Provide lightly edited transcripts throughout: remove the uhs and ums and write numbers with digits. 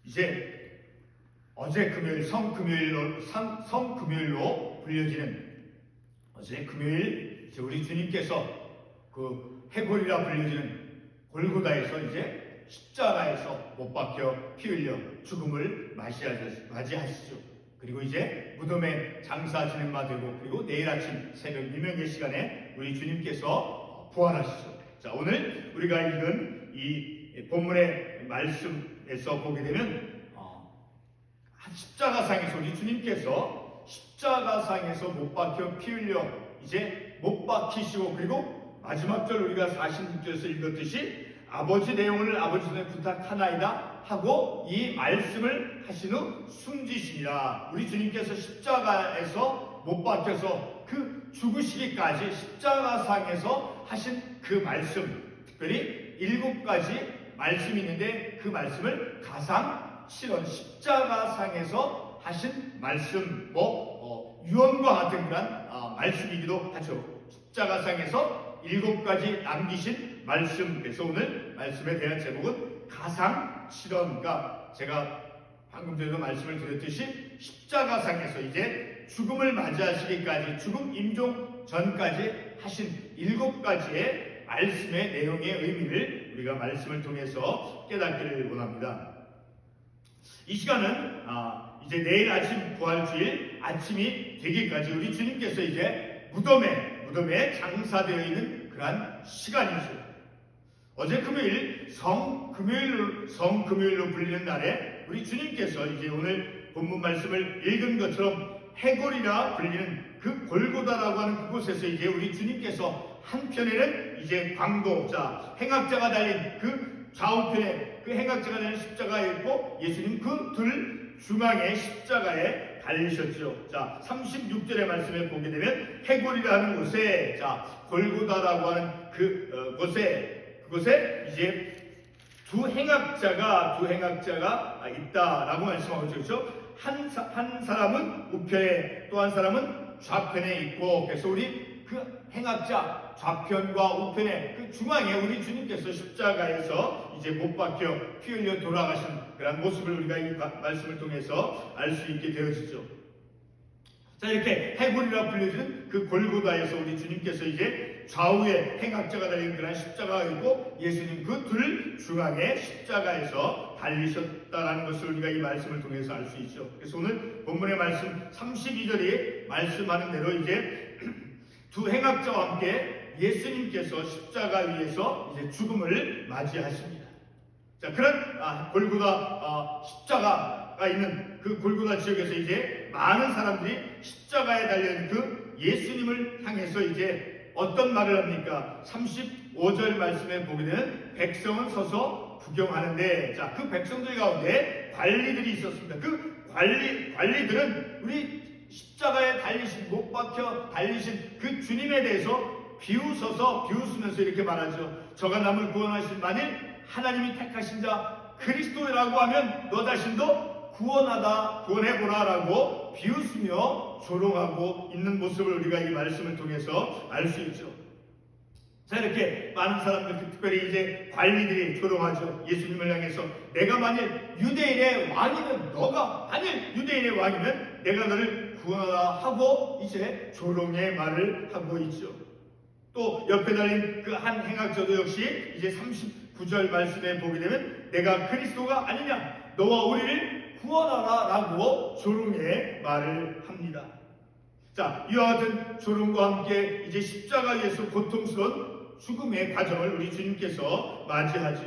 이제 어제 금요일 성금요일로 불려지는 어제 금요일 이제 우리 주님께서 그 해골이라 불려지는 골고다에서 이제 십자가에서 못 박혀 피 흘려 죽음을 맞이하시죠. 그리고 이제 무덤에 장사 지낸 바 되고, 그리고 내일 아침 새벽 미명의 시간에 우리 주님께서 부활하시죠. 자, 오늘 우리가 읽은 이 본문의 말씀에서 보게 되면 십자가상에서 우리 주님께서 십자가상에서 못 박혀 피 흘려 이제 못 박히시고, 그리고 마지막 절 우리가 46절에서 읽었듯이 아버지 내용을 아버지 손에 부탁하나이다 하고 이 말씀을 하신 후 숨지시니라. 우리 주님께서 십자가에서 못 박혀서 그 죽으시기까지 십자가상에서 하신 그 말씀, 특별히 7가지 말씀이 있는데 그 말씀을 가상 실현, 십자가상에서 하신 말씀, 유언과 같은 그런 말씀이기도 하죠. 십자가상에서 7가지 남기신 말씀. 그래서 오늘 말씀에 대한 제목은 가상 실현. 그러니까 제가 방금 전에도 말씀을 드렸듯이 십자가상에서 이제 죽음을 맞이하시기까지, 죽음 임종 전까지 하신 7가지의 말씀의 내용의 의미를 우리가 말씀을 통해서 깨닫기를 원합니다. 이 시간은 이제 내일 아침 부활주일 아침이 되기까지 우리 주님께서 이제 무덤에 장사되어 있는 그러한 시간이죠. 어제 금요일 성금요일로 불리는 날에 우리 주님께서 이제 오늘 본문 말씀을 읽은 것처럼 해골이라 불리는 그 골고다라고 하는 그곳에서 이제 우리 주님께서 한편에는 이제 광도자, 행악자가 달린 그 좌우편에 그 행악자가 달린 십자가에 있고, 예수님 그 둘 중앙에 십자가에 달리셨죠. 자, 36절의 말씀에 보게 되면 해골이라 하는 곳에, 자, 골고다라고 하는 그곳에 이제 두 행악자가 있다라고 말씀하고 있죠. 그렇죠? 한 사람은 우편에, 또 한 사람은 좌편에 있고, 그래서 우리 그 행악자 좌편과 우편의 그 중앙에 우리 주님께서 십자가에서 이제 못 박혀 피 흘려 돌아가신 그런 모습을 우리가 이 말씀을 통해서 알 수 있게 되어지죠. 자, 이렇게 해골이라 불려지는 그 골고다에서 우리 주님께서 이제 좌우에 행악자가 달린 그런 십자가가 있고, 예수님 그 둘 중앙에 십자가에서 달리셨다라는 것을 우리가 이 말씀을 통해서 알 수 있죠. 그래서 오늘 본문의 말씀 32절이 말씀하는 대로 이제 두 행악자와 함께 예수님께서 십자가 위에서 이제 죽음을 맞이하십니다. 자, 그런 골고다 십자가가 있는 그 골고다 지역에서 이제 많은 사람들이 십자가에 달려있는 그 예수님을 향해서 이제 어떤 말을 합니까? 35절 말씀에 보게 되는 백성은 서서 구경하는데, 자, 그 백성들 가운데 관리들이 있었습니다. 그 관리들은 우리 십자가에 달리신, 못 박혀 달리신 그 주님에 대해서 비웃으면서 이렇게 말하죠. 저가 남을 구원하실 만일 하나님이 택하신 자 그리스도라고 하면 너 자신도 구원해보라 라고 비웃으며 조롱하고 있는 모습을 우리가 이 말씀을 통해서 알 수 있죠. 자, 이렇게 많은 사람들, 특별히 이제 관리들이 조롱하죠. 예수님을 향해서 내가 만일 유대인의 왕이면, 너가 만일 유대인의 왕이면 내가 너를 구원하라 하고 이제 조롱의 말을 하고 있죠. 또 옆에 달린 그 한 행악자도 역시 이제 39절 말씀에 보게 되면 내가 그리스도가 아니냐, 너와 우리를 구원하라 라고 조롱의 말을 합니다. 자, 이와 같은 조롱과 함께 이제 십자가에서 고통스러운 죽음의 과정을 우리 주님께서 맞이하죠.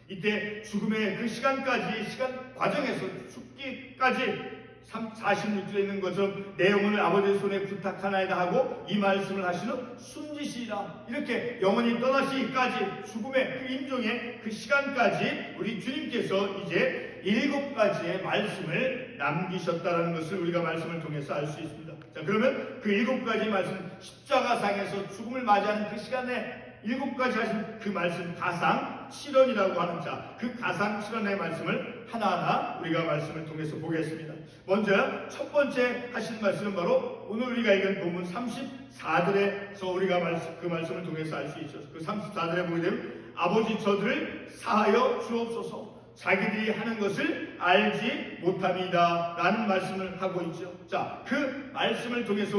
이때 죽음의 그 시간 과정에서 죽기까지 46절에 있는 것처럼 내 영혼을 아버지의 손에 부탁하나이다 하고 이 말씀을 하신 후 숨지시리라. 이렇게 영원히 떠나시기까지 죽음의 그 임종의 그 시간까지 우리 주님께서 이제 7가지의 말씀을 남기셨다는 것을 우리가 말씀을 통해서 알 수 있습니다. 자, 그러면 그 7가지 말씀, 십자가상에서 죽음을 맞이하는 그 시간에 7가지 하신 그 말씀, 가상 실현이라고 하는 그 가상 실현의 말씀을 하나하나 우리가 말씀을 통해서 보겠습니다. 먼저 첫 번째 하신 말씀은 바로 오늘 우리가 읽은 본문 34절에서 우리가 그 말씀을 통해서 알 수 있죠. 그 34절에 보게 되면 아버지 저들을 사하여 주옵소서, 자기들이 하는 것을 알지 못합니다 라는 말씀을 하고 있죠. 자, 그 말씀을 통해서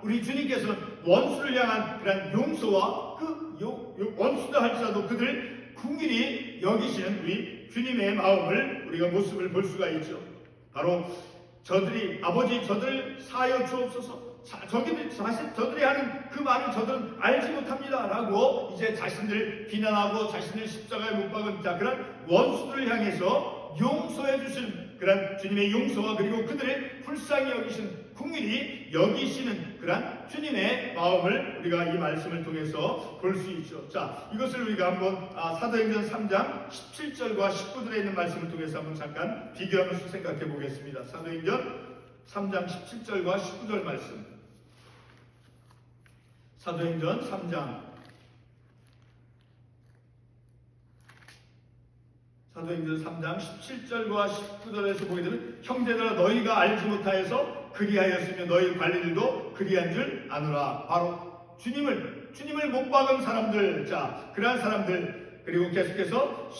우리 주님께서는 원수를 향한 그런 용서와 그 원수다 할지라도 그들 긍휼히 여기시는 우리 주님의 마음을 우리가 모습을 볼 수가 있죠. 바로 아버지 저들 사하여 주옵소서, 저들이 하는 그 말을 저들은 알지 못합니다 라고 이제 자신들 비난하고 자신을 십자가에 못 박은 그런 원수들을 향해서 용서해 주시는 그런 주님의 용서와 그리고 그들의 불쌍히 여기시는 긍휼히 여기시는 그런 주님의 마음을 우리가 이 말씀을 통해서 볼 수 있죠. 자, 이것을 우리가 한번 사도행전 3장 17절과 19절에 있는 말씀을 통해서 한번 잠깐 비교하면서 생각해 보겠습니다. 사도행전 3장 17절과 19절 말씀. 사도행전 3장 17절과 19절에서 보게 되면 형제들아 너희가 알지 못하여서 그리하였으며 너희 관리들도 그리한 줄 아노라. 바로 주님을 못 박은 사람들, 자, 그러한 사람들. 그리고 계속해서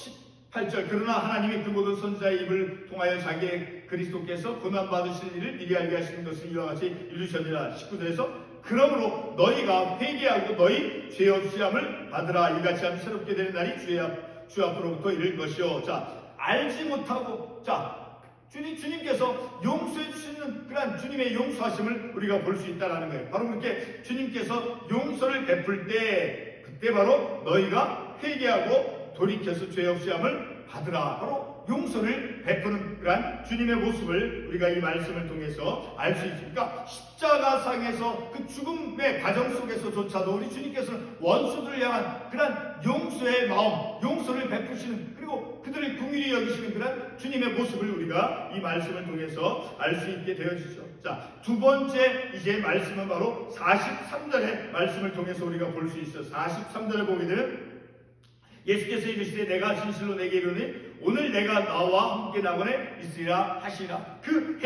18절 그러나 하나님이 그 모든 선지자의 입을 통하여 자기의 그리스도께서 고난 받으실 일을 미리 알게 하시는 것을 이와 같이 이루셨느니라. 19절에서 그러므로 너희가 회개하고 너희 죄 없이 함을 받으라. 이같이 하면 새롭게 되는 날이 주 앞으로부터 이를 것이요. 자, 알지 못하고, 자, 주님께서 용서해 주시는 그런 주님의 용서하심을 우리가 볼 수 있다는 거예요. 바로 그렇게 주님께서 용서를 베풀 때, 그때 바로 너희가 회개하고 돌이켜서 죄 없이 함을 받으라. 바로 용서를 베푸는 그런 주님의 모습을 우리가 이 말씀을 통해서 알 수 있으니까, 십자가상에서 그 죽음의 과정 속에서조차도 우리 주님께서는 원수들을 향한 그런 용서의 마음, 용서를 베푸시는, 그리고 그들을 긍휼히 여기시는 그런 주님의 모습을 우리가 이 말씀을 통해서 알 수 있게 되어지죠. 자, 두 번째 이제 말씀은 바로 43절의 말씀을 통해서 우리가 볼 수 있어요. 43절에 보게 되면 예수께서 이르시되 내가 진실로 내게 이르노니 오늘 내가 나와 함께 낙원에 있으리라 하시라. 그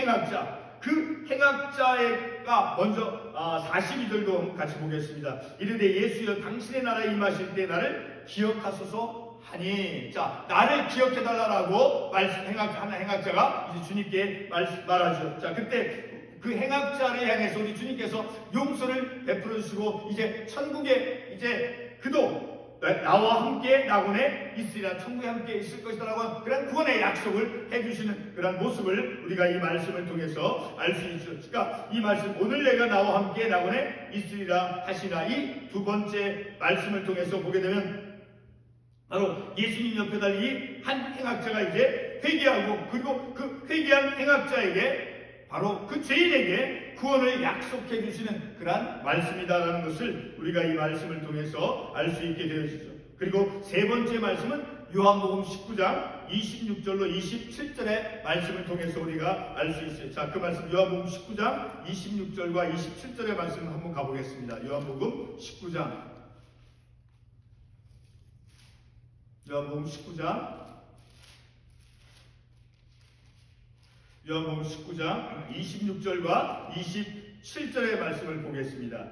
행악자가 먼저 42절도 같이 보겠습니다. 이르되 예수여 당신의 나라에 임하실 때 나를 기억하소서 하니, 자, 나를 기억해달라고 하는 행악자가 이제 주님께 말하죠. 자, 그때 그 행악자를 향해서 우리 주님께서 용서를 베풀어 주시고 이제 천국에 이제 그도 나와 함께 낙원에 있으리라, 천국에 함께 있을 것이라고 그런 구원의 약속을 해주시는 그런 모습을 우리가 이 말씀을 통해서 알 수 있죠. 그러니까 이 말씀 오늘 내가 나와 함께 낙원에 있으리라 하시라, 이 두 번째 말씀을 통해서 보게 되면 바로 예수님 옆에 달린 한 행악자가 이제 회개하고, 그리고 그 회개한 행악자에게 바로 그 죄인에게 구원을 약속해 주시는 그러한 말씀이다라는 것을 우리가 이 말씀을 통해서 알 수 있게 되어지죠. 그리고 세 번째 말씀은 요한복음 19장 26절로 27절의 말씀을 통해서 우리가 알 수 있어요. 자, 그 말씀 요한복음 19장 26절과 27절의 말씀 한번 가보겠습니다. 요한복음 19장 26절과 27절의 말씀을 보겠습니다.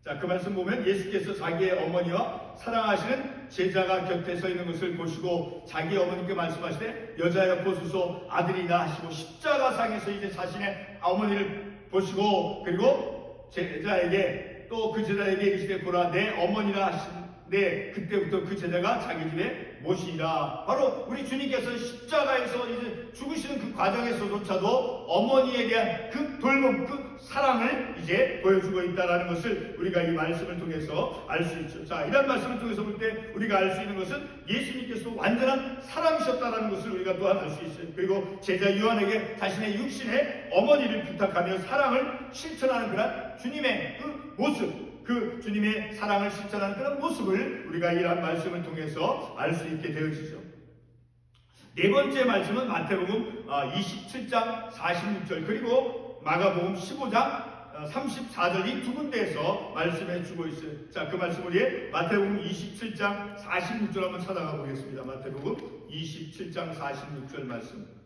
자, 그 말씀 보면 예수께서 자기의 어머니와 사랑하시는 제자가 곁에 서 있는 것을 보시고 자기 어머니께 말씀하시되 여자여 보소서 아들이나 하시고, 십자가상에서 이제 자신의 어머니를 보시고 그리고 제자에게 또 그 제자에게 이르시되 보라 내 어머니라 하시는데, 그때부터 그 제자가 자기 집에 모시니라. 바로 우리 주님께서 십자가에서 이제 죽으시는 그 과정에서조차도 어머니에 대한 그 돌봄, 그 사랑을 이제 보여주고 있다는 것을 우리가 이 말씀을 통해서 알 수 있죠. 자, 이런 말씀을 통해서 볼 때 우리가 알 수 있는 것은 예수님께서 완전한 사람이셨다는 것을 우리가 또한 알 수 있어요. 그리고 제자 요한에게 자신의 육신의 어머니를 부탁하며 사랑을 실천하는 그런 주님의 그 모습, 그 주님의 사랑을 실천하는 그런 모습을 우리가 이러한 말씀을 통해서 알 수 있게 되어지죠. 네 번째 말씀은 마태복음 27장 46절 그리고 마가복음 15장 34절 이 두 군데에서 말씀해 주고 있어요. 자, 그 말씀 우리 마태복음 27장 46절 한번 찾아가 보겠습니다. 마태복음 27장 46절 말씀.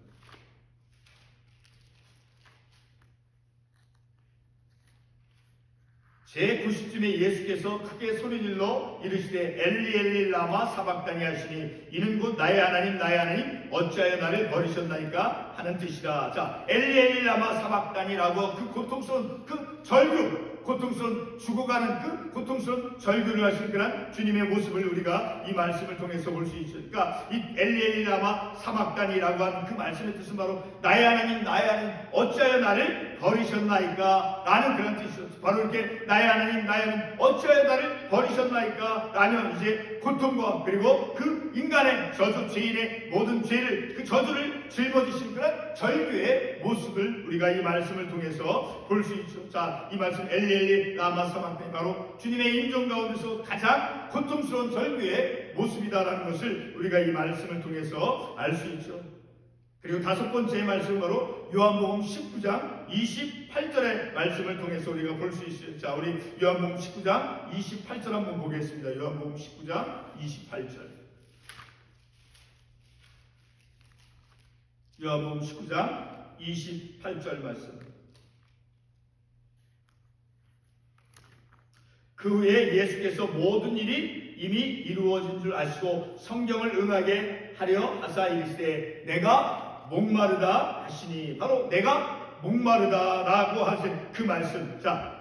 제90쯤에 예수께서 크게 소리질러 이르시되 엘리 엘리 라마 사박다니 하시니 이는 곧 나의 하나님 나의 하나님 어찌하여 나를 버리셨나이까 하는 뜻이라. 자, 엘리 엘리 라마 사박다니라고 그 고통스러운 그 절규, 고통스러운 죽어가는 그 고통스러운 절규를 하신 그런 주님의 모습을 우리가 이 말씀을 통해서 볼 수 있죠. 그러니까 이 엘리 엘리 라마 사박다니라고 하는 그 말씀의 뜻은 바로 나의 하나님 나의 하나님 어찌하여 나를 버리셨나이까 라는 그런 뜻이죠. 바로 이렇게 나의 하나님 나의 하나님 어찌하여 나를 버리셨나이까 라는 이제 고통과 그리고 그 인간의 저주 죄인의 모든 죄를 그 저주를 짊어지신 그런 절규의 모습을 우리가 이 말씀을 통해서 볼 수 있죠. 자, 이 말씀 엘리 라마 사박다니 바로 주님의 임종 가운데서 가장 고통스러운 절규의 모습이다라는 것을 우리가 이 말씀을 통해서 알 수 있죠. 그리고 다섯 번째 말씀은 바로 요한복음 19장 28절의 말씀을 통해서 우리가 볼 수 있어요. 자, 우리 요한복음 19장 28절 한번 보겠습니다. 요한복음 19장 28절. 요한복음 19장 28절 말씀. 그 후에 예수께서 모든 일이 이미 이루어진 줄 아시고 성경을 응하게 하려 하사 이르시되 내가 목마르다 하시니 바로 내가 목마르다라고 하신 그 말씀. 자,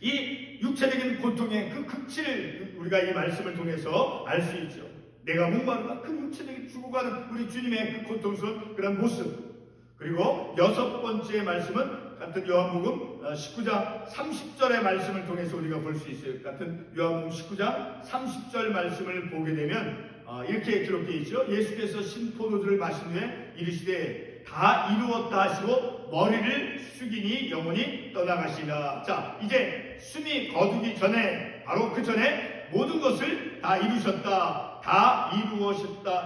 이 육체적인 고통의 그 극치를 우리가 이 말씀을 통해서 알 수 있죠. 내가 목마르다 그 육체적인 죽어가는 우리 주님의 그 고통스러운 그런 모습. 그리고 여섯 번째 말씀은 같은 요한복음 19장 30절의 말씀을 통해서 우리가 볼 수 있어요. 같은 요한복음 19장 30절 말씀을 보게 되면 이렇게 기록되어 있죠. 예수께서 신포도주를 마신 후에 이르시되 다 이루었다 하시고 머리를 숙이니 영원히 떠나가시라. 자, 이제 숨이 거두기 전에 바로 그 전에 모든 것을 다 이루셨다. 다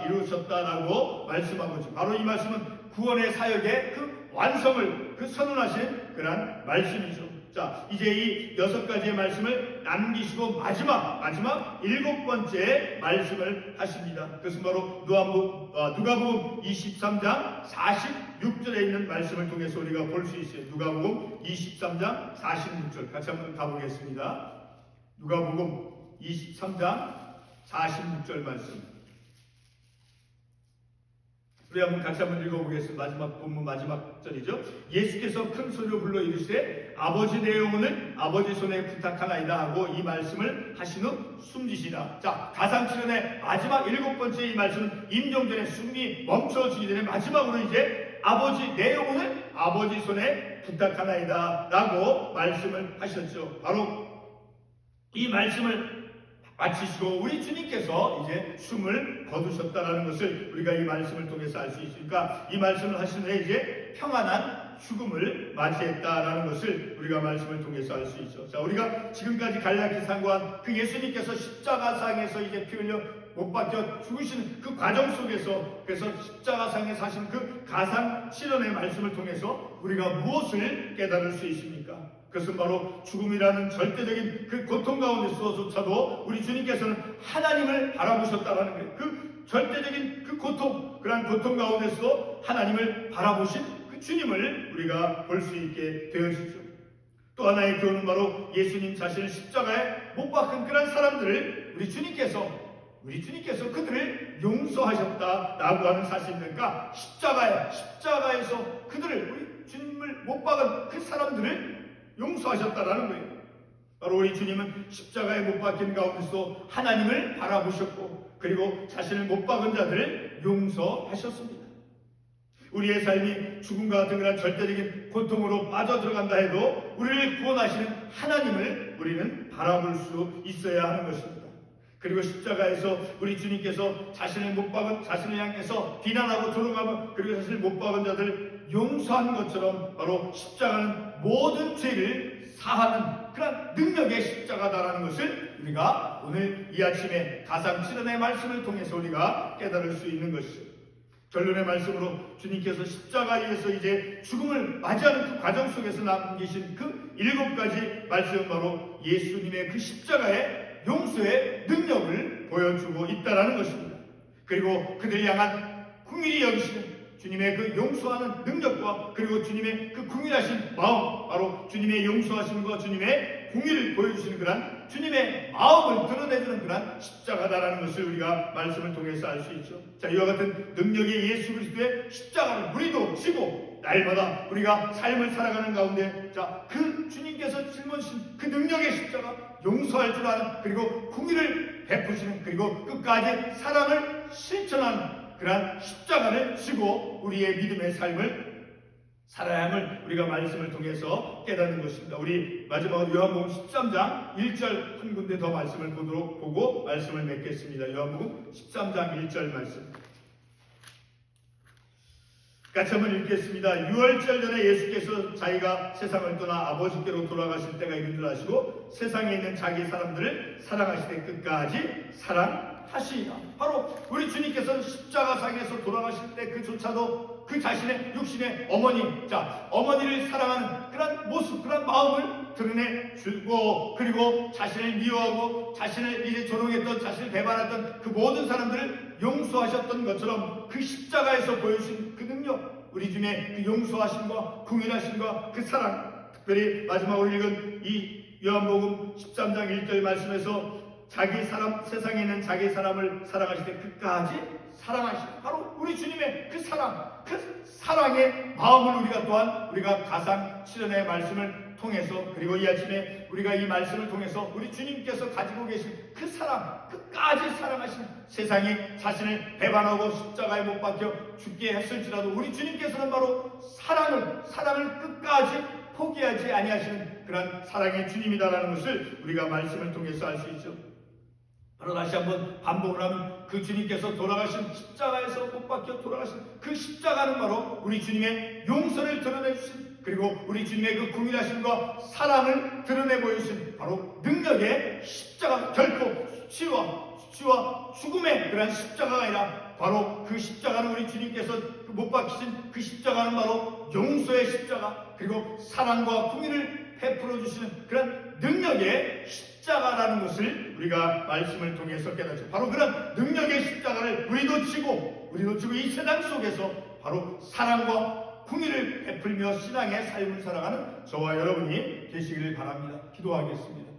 이루셨다라고 말씀한 거죠. 바로 이 말씀은 구원의 사역의 그 완성을 그 선언하신 그런 말씀이죠. 자, 이제 이 여섯 가지의 말씀을 남기시고 마지막 일곱 번째 말씀을 하십니다. 그것은 바로 누가복음 23장 46절에 있는 말씀을 통해서 우리가 볼 수 있어요. 누가복음 23장 46절 같이 한번 가보겠습니다. 누가복음 23장 46절 말씀. 우리 한번 같이 한번 읽어보겠습니다. 마지막 본문 마지막 절이죠. 예수께서 큰 소리로 불러 이르시되 아버지 내 영혼을 아버지 손에 부탁하나이다 하고 이 말씀을 하신 후 숨지시라. 자, 가상칠언의 마지막 일곱 번째 이 말씀은 임종 전에 숨이 멈춰지기 전에 마지막으로 이제 아버지 내 영혼을 아버지 손에 부탁하나이다 라고 말씀을 하셨죠. 바로 이 말씀을 마치시고 우리 주님께서 이제 숨을 거두셨다라는 것을 우리가 이 말씀을 통해서 알 수 있으니까 이 말씀을 하신 후에 이제 평안한 죽음을 맞이했다라는 것을 우리가 말씀을 통해서 알 수 있죠. 자, 우리가 지금까지 갈라디 상고한 그 예수님께서 십자가상에서 이제 피 흘려 못 박혀 죽으시는 그 과정 속에서 그래서 십자가상에서 하신 그 가상 실현의 말씀을 통해서 우리가 무엇을 깨달을 수 있습니까? 그것은 바로 죽음이라는 절대적인 그 고통 가운데서조차도 우리 주님께서는 하나님을 바라보셨다라는 거예요. 그 절대적인 그 고통, 그러한 고통 가운데서 하나님을 바라보신 그 주님을 우리가 볼 수 있게 되어지죠. 또 하나의 교훈은 바로 예수님 자신을 십자가에 못 박은 그런 사람들을 우리 주님께서 그들을 용서하셨다라고 하는 사실입니까? 십자가에서 그들을 우리 주님을 못 박은 그 사람들을 용서하셨다라는 거예요. 바로 우리 주님은 십자가에 못 박힌 가운데서 하나님을 바라보셨고 그리고 자신을 못 박은 자들을 용서하셨습니다. 우리의 삶이 죽음과 같은 그런 절대적인 고통으로 빠져들어간다 해도 우리를 구원하시는 하나님을 우리는 바라볼 수 있어야 하는 것입니다. 그리고 십자가에서 우리 주님께서 자신을 못 박은 자신을 향해서 비난하고 조롱하며 그리고 자신을 못 박은 자들 용서한 것처럼 바로 십자가는 모든 죄를 사하는 그런 능력의 십자가다라는 것을 우리가 오늘 이 아침에 가상칠언의 말씀을 통해서 우리가 깨달을 수 있는 것이죠. 결론의 말씀으로 주님께서 십자가에서 이제 죽음을 맞이하는 그 과정 속에서 남기신 그 일곱 가지 말씀은 바로 예수님의 그 십자가의 용서의 능력을 보여주고 있다라는 것입니다. 그리고 그들을 향한 긍휼히 여기시는 주님의 그 용서하는 능력과 그리고 주님의 그 긍휼하신 마음, 바로 주님의 용서하심과 주님의 주님의 공의를 보여주시는 그런 주님의 마음을 드러내주는 그런 십자가다라는 것을 우리가 말씀을 통해서 알 수 있죠. 자, 이와 같은 능력의 예수 그리스도의 십자가를 우리도 지고 날마다 우리가 삶을 살아가는 가운데, 자, 그 주님께서 짊어지신 그 능력의 십자가, 용서할 줄 아는, 그리고 공의를 베푸시는, 그리고 끝까지 사랑을 실천하는 그러한 십자가를 지고 우리의 믿음의 삶을 살아야 함을 우리가 말씀을 통해서 깨닫는 것입니다. 우리 마지막으로 요한복음 13장 1절 한 군데 더 말씀을 보고 말씀을 맺겠습니다. 요한복음 13장 1절 말씀 같이 한번 읽겠습니다. 유월절 전에 예수께서 자기가 세상을 떠나 아버지께로 돌아가실 때가 이른 줄 아시고 세상에 있는 자기 사람들을 사랑하시되 끝까지 사랑하시니라. 바로 우리 주님께서는 십자가상에서 돌아가실 때 그조차도 그 자신의 육신의 어머니, 자, 어머니를 사랑하는 그런 모습, 그런 마음을 드러내 주고, 그리고 자신을 미워하고 자신을 이제 조롱했던, 자신을 배반했던 그 모든 사람들을 용서하셨던 것처럼 그 십자가에서 보여주신 그 능력, 우리 중에 그 용서하심과 궁일하심과 그 사랑, 특별히 마지막으로 읽은 이 요한복음 13장 1절 말씀에서 자기 사람, 세상에 있는 자기 사람을 사랑하실 때 끝까지 사랑하시는, 바로 우리 주님의 그 사랑, 그 사랑의 마음을 우리가 또한 우리가 가상 실현의 말씀을 통해서, 그리고 이 아침에 우리가 이 말씀을 통해서 우리 주님께서 가지고 계신 그 사랑, 끝까지 사랑하시는, 세상이 자신을 배반하고 십자가에 못 박혀 죽게 했을지라도 우리 주님께서는 바로 사랑을 끝까지 포기하지 아니하시는 그런 사랑의 주님이다라는 것을 우리가 말씀을 통해서 알 수 있죠. 바로 다시 한번 반복을 하면 그 주님께서 돌아가신 십자가에서 못 박혀 돌아가신 그 십자가는 바로 우리 주님의 용서를 드러내 주신, 그리고 우리 주님의 그 궁일하심과 사랑을 드러내 보이신 바로 능력의 십자가, 결코 수치와 죽음의 그런 십자가가 아니라 바로 그 십자가는 우리 주님께서 못 박히신 그 십자가는 바로 용서의 십자가, 그리고 사랑과 궁의를 베풀어 주시는 그런 능력의 십자가라는 것을 우리가 말씀을 통해서 깨닫죠. 바로 그런 능력의 십자가를 우리도 지고 이 세상 속에서 바로 사랑과 궁의를 베풀며 신앙의 삶을 살아가는 저와 여러분이 되시기를 바랍니다. 기도하겠습니다.